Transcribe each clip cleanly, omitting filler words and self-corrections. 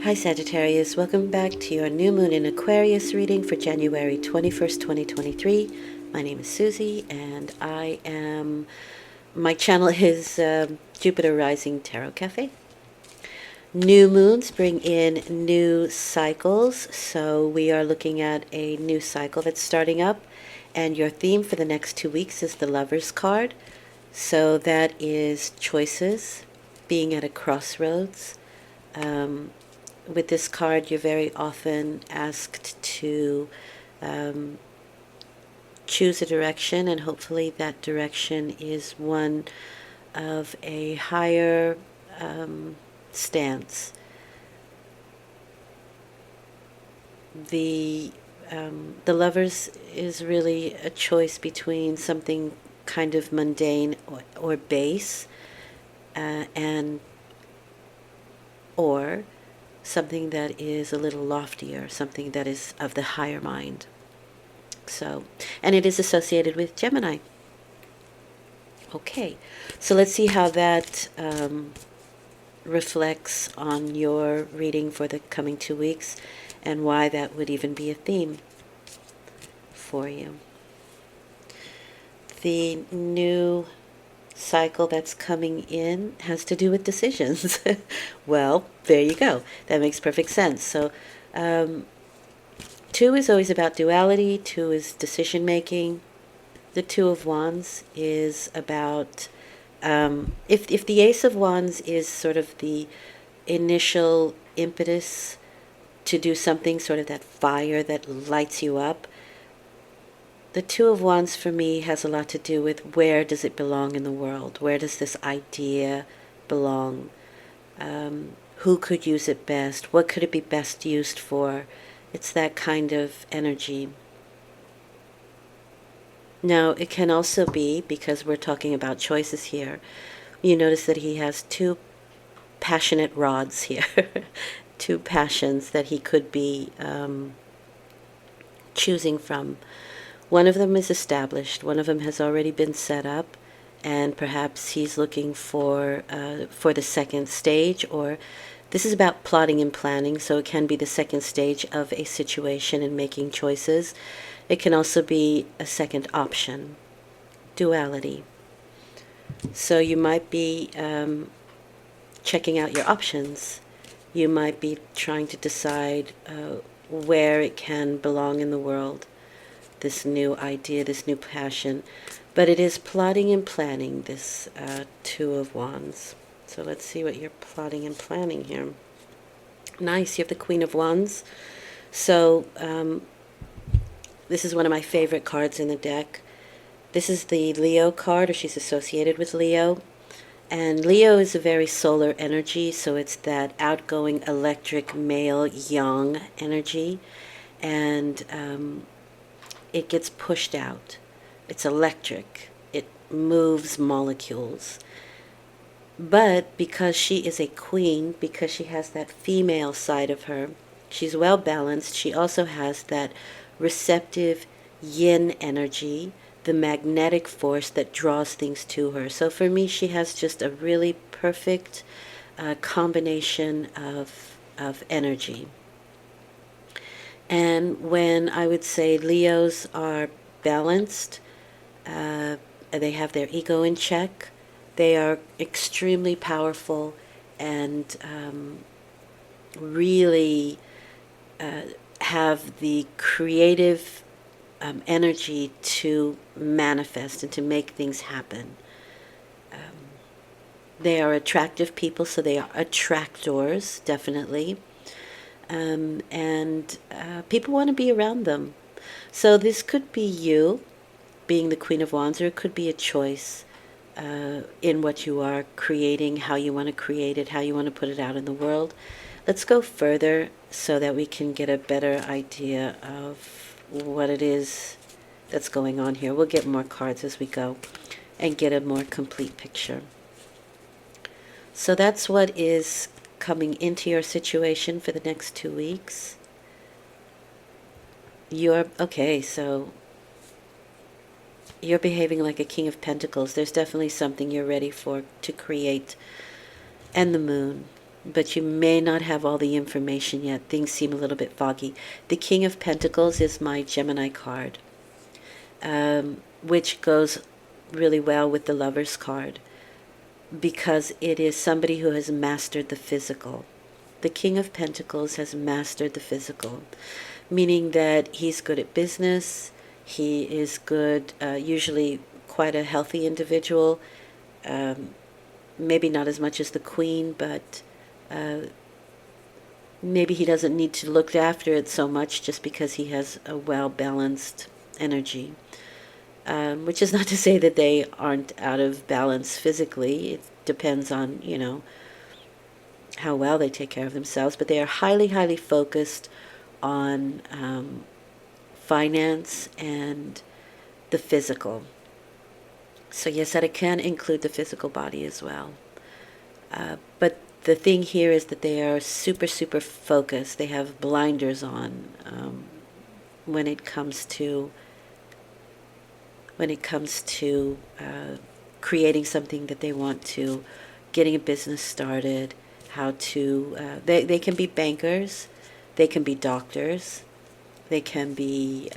Hi Sagittarius, welcome back to your new moon in Aquarius reading for January 21st, 2023. My name is Susie and my channel is Jupiter Rising Tarot Cafe. New moons bring in new cycles, so we are looking at a new cycle that's starting up, and your theme for the next 2 weeks is the Lover's card. So that is choices, being at a crossroads. With this card, you're very often asked to choose a direction, and hopefully that direction is one of a higher stance. The Lovers is really a choice between something kind of mundane or base, and or something that is a little loftier, something that is of the higher mind. So, and it is associated with Gemini. Okay, so let's see how that reflects on your reading for the coming 2 weeks and why that would even be a theme for you. The new cycle that's coming in has to do with decisions. Well, there you go. That makes perfect sense. So 2 is always about duality. 2 is decision making. The 2 of Wands is about if the Ace of Wands is sort of the initial impetus to do something, sort of that fire that lights you up, the 2 of Wands for me has a lot to do with where does it belong in the world? Where does this idea belong? Who could use it best? What could it be best used for? It's that kind of energy. Now, it can also be, because we're talking about choices here, you notice that he has 2 passionate rods here, 2 passions that he could be choosing from. One of them is established, one of them has already been set up, and perhaps he's looking for the second stage, or this is about plotting and planning, so it can be the second stage of a situation and making choices. It can also be a second option, duality. So you might be checking out your options. You might be trying to decide where it can belong in the world, this new idea, this new passion. But it is plotting and planning, this 2 of Wands. So let's see what you're plotting and planning here. Nice, you have the Queen of Wands. So this is one of my favorite cards in the deck. This is the Leo card, or she's associated with Leo. And Leo is a very solar energy, so it's that outgoing electric male yang energy. And it gets pushed out. It's electric. It moves molecules. But because she is a queen, because she has that female side of her, she's well balanced. She also has that receptive yin energy, the magnetic force that draws things to her. So for me, she has just a really perfect combination of energy. And when I would say Leos are balanced, they have their ego in check, they are extremely powerful and really have the creative energy to manifest and to make things happen. They are attractive people, so they are attractors, definitely. And people want to be around them. So this could be you being the Queen of Wands, or it could be a choice in what you are creating, how you want to create it, how you want to put it out in the world. Let's go further so that we can get a better idea of what it is that's going on here. We'll get more cards as we go and get a more complete picture. So that's what is coming into your situation for the next 2 weeks. Okay, so you're behaving like a King of Pentacles. There's definitely something you're ready for to create. And the Moon. but you may not have all the information yet. Things seem a little bit foggy. The King of Pentacles is my Gemini card, which goes really well with the Lover's card, because it is somebody who has mastered the physical. The King of Pentacles has mastered the physical, meaning that he's good at business, he is good, usually quite a healthy individual, maybe not as much as the Queen, but maybe he doesn't need to look after it so much just because he has a well-balanced energy. Which is not to say that they aren't out of balance physically. It depends on, how well they take care of themselves. But they are highly, highly focused on finance and the physical. So yes, that it can include the physical body as well. But the thing here is that they are super, super focused. They have blinders on when it comes to creating something that they want to, getting a business started, how to, they can be bankers, they can be doctors, they can be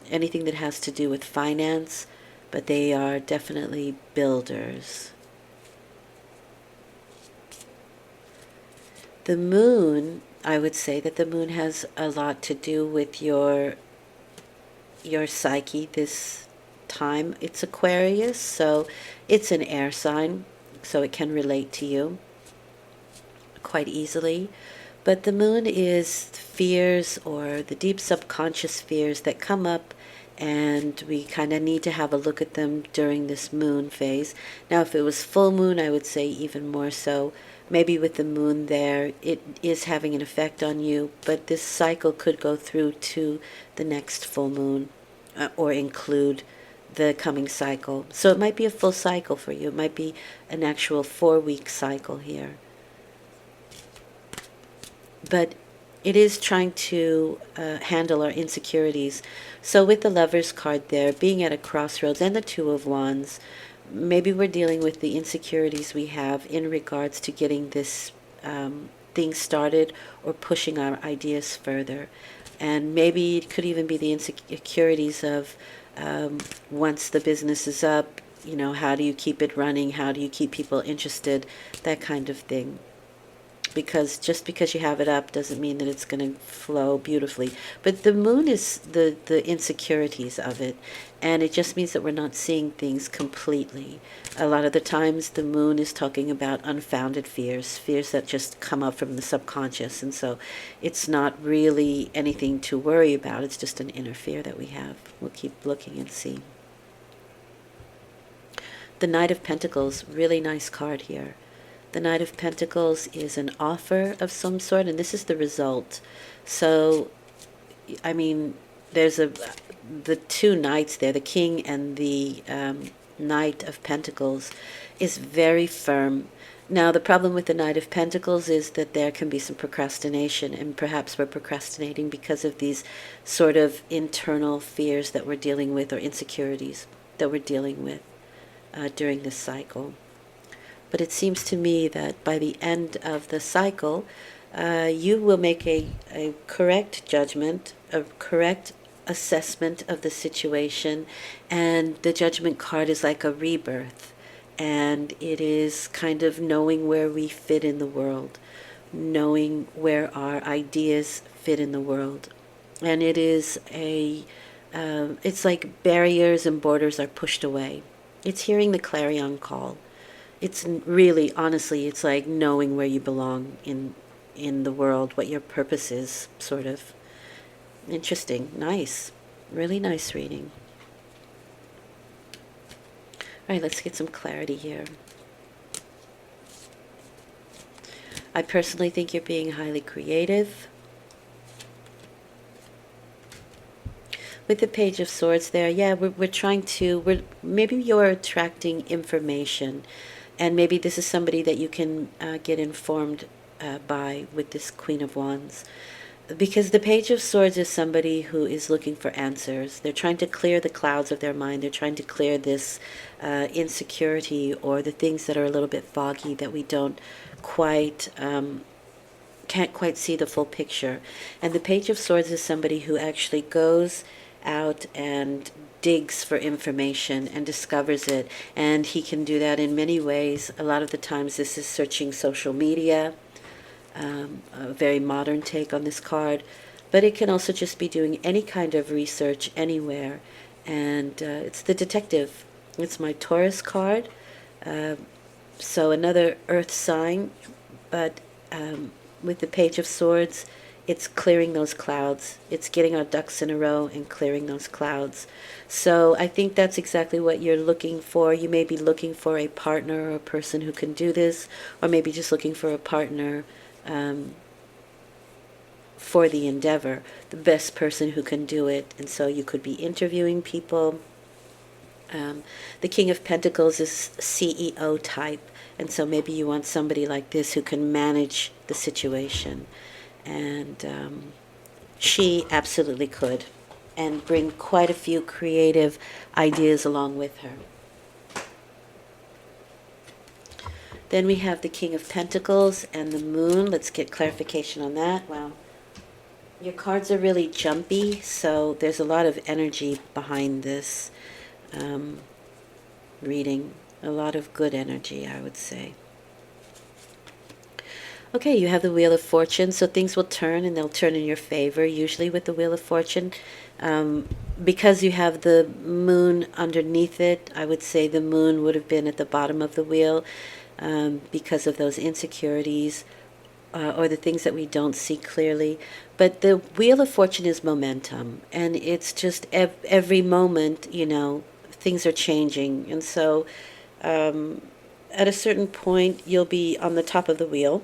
anything that has to do with finance, but they are definitely builders. The moon, I would say that the moon has a lot to do with your psyche this time. It's Aquarius, so it's an air sign, so it can relate to you quite easily. But the moon is fears, or the deep subconscious fears that come up, and we kind of need to have a look at them during this moon phase. Now, if it was full moon, I would say even more so. Maybe with the moon there, it is having an effect on you, but this cycle could go through to the next full moon, or include the coming cycle. So it might be a full cycle for you. It might be an actual 4-week cycle here. But it is trying to handle our insecurities. So with the Lover's card there, being at a crossroads, and the Two of Wands, maybe we're dealing with the insecurities we have in regards to getting this thing started, or pushing our ideas further. And maybe it could even be the insecurities of once the business is up, how do you keep it running? How do you keep people interested? That kind of thing. Because just because you have it up doesn't mean that it's going to flow beautifully. But the moon is the insecurities of it. And it just means that we're not seeing things completely. A lot of the times the moon is talking about unfounded fears, fears that just come up from the subconscious. And so it's not really anything to worry about. It's just an inner fear that we have. We'll keep looking and see. The Knight of Pentacles, really nice card here. The Knight of Pentacles is an offer of some sort, and this is the result. So, I mean, there's the two knights there, the King and the Knight of Pentacles, is very firm. Now, the problem with the Knight of Pentacles is that there can be some procrastination, and perhaps we're procrastinating because of these sort of internal fears that we're dealing with, or insecurities that we're dealing with during this cycle. But it seems to me that by the end of the cycle, you will make a correct judgment, a correct assessment of the situation, and the Judgment card is like a rebirth, and it is kind of knowing where we fit in the world, knowing where our ideas fit in the world. And it is it's like barriers and borders are pushed away. It's hearing the clarion call. It's really, honestly, it's like knowing where you belong in the world, what your purpose is, sort of. Interesting. Nice. Really nice reading. All right, let's get some clarity here. I personally think you're being highly creative. With the Page of Swords there, yeah, we're trying to, maybe you're attracting information. And maybe this is somebody that you can get informed by with this Queen of Wands. Because the Page of Swords is somebody who is looking for answers. They're trying to clear the clouds of their mind. They're trying to clear this insecurity or the things that are a little bit foggy that we don't quite, can't quite see the full picture. And the Page of Swords is somebody who actually goes out and digs for information and discovers it. And he can do that in many ways. A lot of the times this is searching social media, a very modern take on this card, but it can also just be doing any kind of research anywhere. And it's the detective. It's my Taurus card, so another earth sign, but with the Page of Swords, it's clearing those clouds. It's getting our ducks in a row and clearing those clouds. So I think that's exactly what you're looking for. You may be looking for a partner or a person who can do this, or maybe just looking for a partner for the endeavor, the best person who can do it. And so you could be interviewing people. The King of Pentacles is CEO type, and so maybe you want somebody like this who can manage the situation. And she absolutely could, and bring quite a few creative ideas along with her. Then we have the King of Pentacles and the Moon. Let's get clarification on that. Wow. Your cards are really jumpy, so there's a lot of energy behind this reading. A lot of good energy, I would say. Okay, you have the Wheel of Fortune, so things will turn, and they'll turn in your favor, usually with the Wheel of Fortune. Because you have the Moon underneath it, I would say the Moon would have been at the bottom of the wheel because of those insecurities or the things that we don't see clearly. But the Wheel of Fortune is momentum, and it's just every moment, you know, things are changing. And so at a certain point, you'll be on the top of the wheel,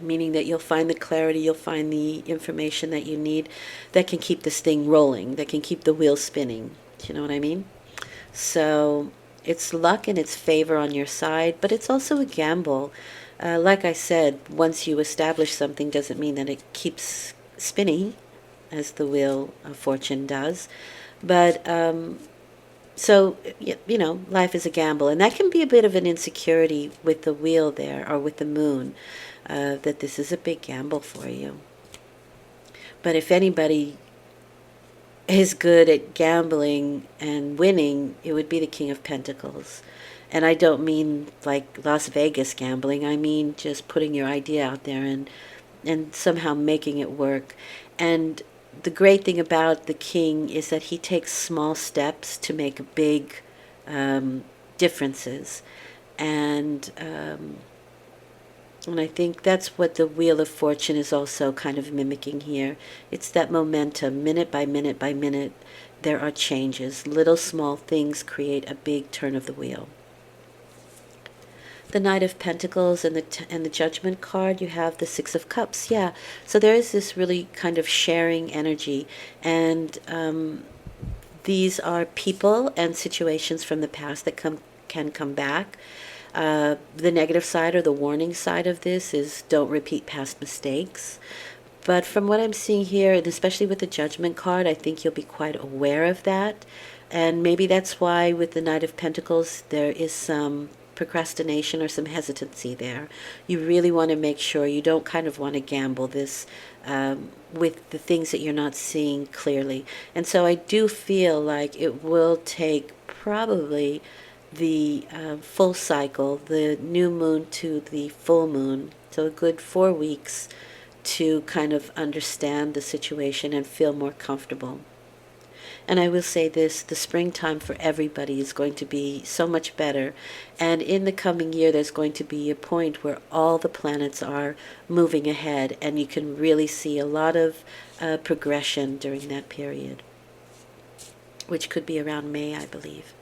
meaning that you'll find the clarity, you'll find the information that you need that can keep this thing rolling, that can keep the wheel spinning. Do you know what I mean? So it's luck and it's favor on your side, but it's also a gamble. Like I said, once you establish something doesn't mean that it keeps spinning, as the Wheel of Fortune does. But so, you know, life is a gamble. And that can be a bit of an insecurity with the wheel there, or with the Moon, that this is a big gamble for you. But if anybody is good at gambling and winning, it would be the King of Pentacles. And I don't mean like Las Vegas gambling. I mean just putting your idea out there and somehow making it work. And the great thing about the King is that he takes small steps to make big differences. And I think that's what the Wheel of Fortune is also kind of mimicking here. It's that momentum, minute by minute by minute, there are changes. Little small things create a big turn of the wheel. The Knight of Pentacles and the Judgment card, you have the Six of Cups. Yeah, so there is this really kind of sharing energy, and these are people and situations from the past that can come back. The negative side or the warning side of this is don't repeat past mistakes. But from what I'm seeing here, and especially with the Judgment card, I think you'll be quite aware of that. And maybe that's why with the Knight of Pentacles, there is some procrastination or some hesitancy there. You really want to make sure you don't kind of want to gamble this with the things that you're not seeing clearly. And so I do feel like it will take probably the full cycle, the new moon to the full moon, so a good 4 weeks to kind of understand the situation and feel more comfortable. And I will say this, the springtime for everybody is going to be so much better. And in the coming year, there's going to be a point where all the planets are moving ahead, and you can really see a lot of progression during that period, which could be around May, I believe.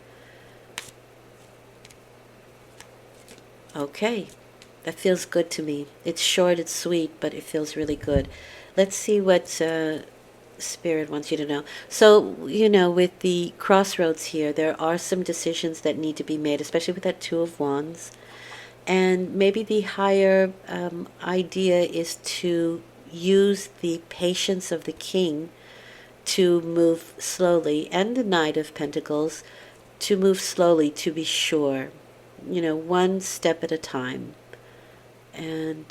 Okay, that feels good to me. It's short, it's sweet, but it feels really good. Let's see what Spirit wants you to know. So, you know, with the crossroads here, there are some decisions that need to be made, especially with that Two of Wands. And maybe the higher idea is to use the patience of the King to move slowly, and the Knight of Pentacles to move slowly, to be sure, one step at a time. And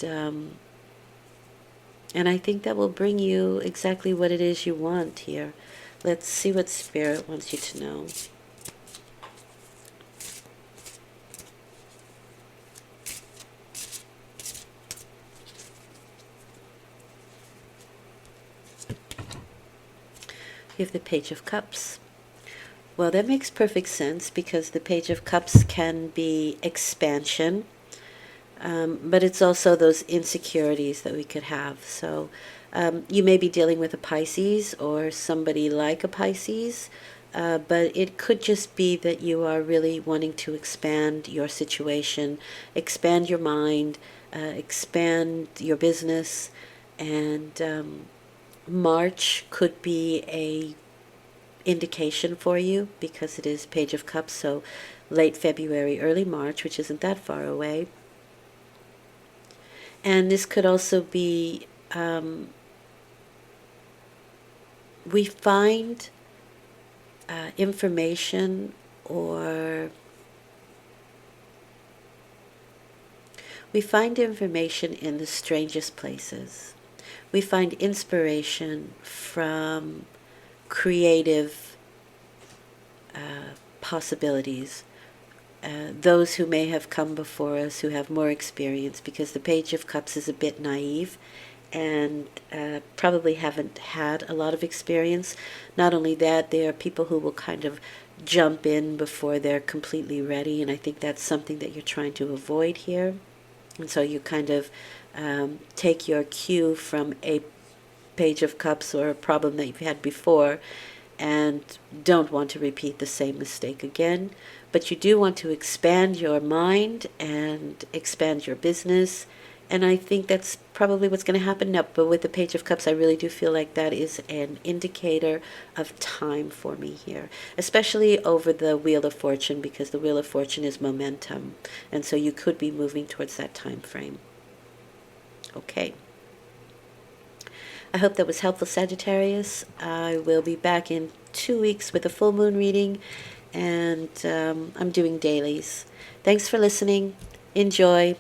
I think that will bring you exactly what it is you want here. Let's see what Spirit wants you to know. You have the Page of Cups. Well, that makes perfect sense, because the Page of Cups can be expansion, but it's also those insecurities that we could have. So you may be dealing with a Pisces or somebody like a Pisces, but it could just be that you are really wanting to expand your situation, expand your mind, expand your business, and March could be a indication for you, because it is Page of Cups, so late February, early March, which isn't that far away. And this could also be, we find information, or we find information in the strangest places. We find inspiration from creative possibilities. Those who may have come before us, who have more experience, because the Page of Cups is a bit naive and probably haven't had a lot of experience. Not only that, they are people who will kind of jump in before they're completely ready, and I think that's something that you're trying to avoid here. And so you kind of take your cue from a Page of Cups or a problem that you've had before, and don't want to repeat the same mistake again. But you do want to expand your mind and expand your business, and I think that's probably what's going to happen now. But with the Page of Cups, I really do feel like that is an indicator of time for me here, especially over the Wheel of Fortune, because the Wheel of Fortune is momentum, and so you could be moving towards that time frame. Okay. I hope that was helpful, Sagittarius. I will be back in 2 weeks with a full moon reading, and I'm doing dailies. Thanks for listening. Enjoy.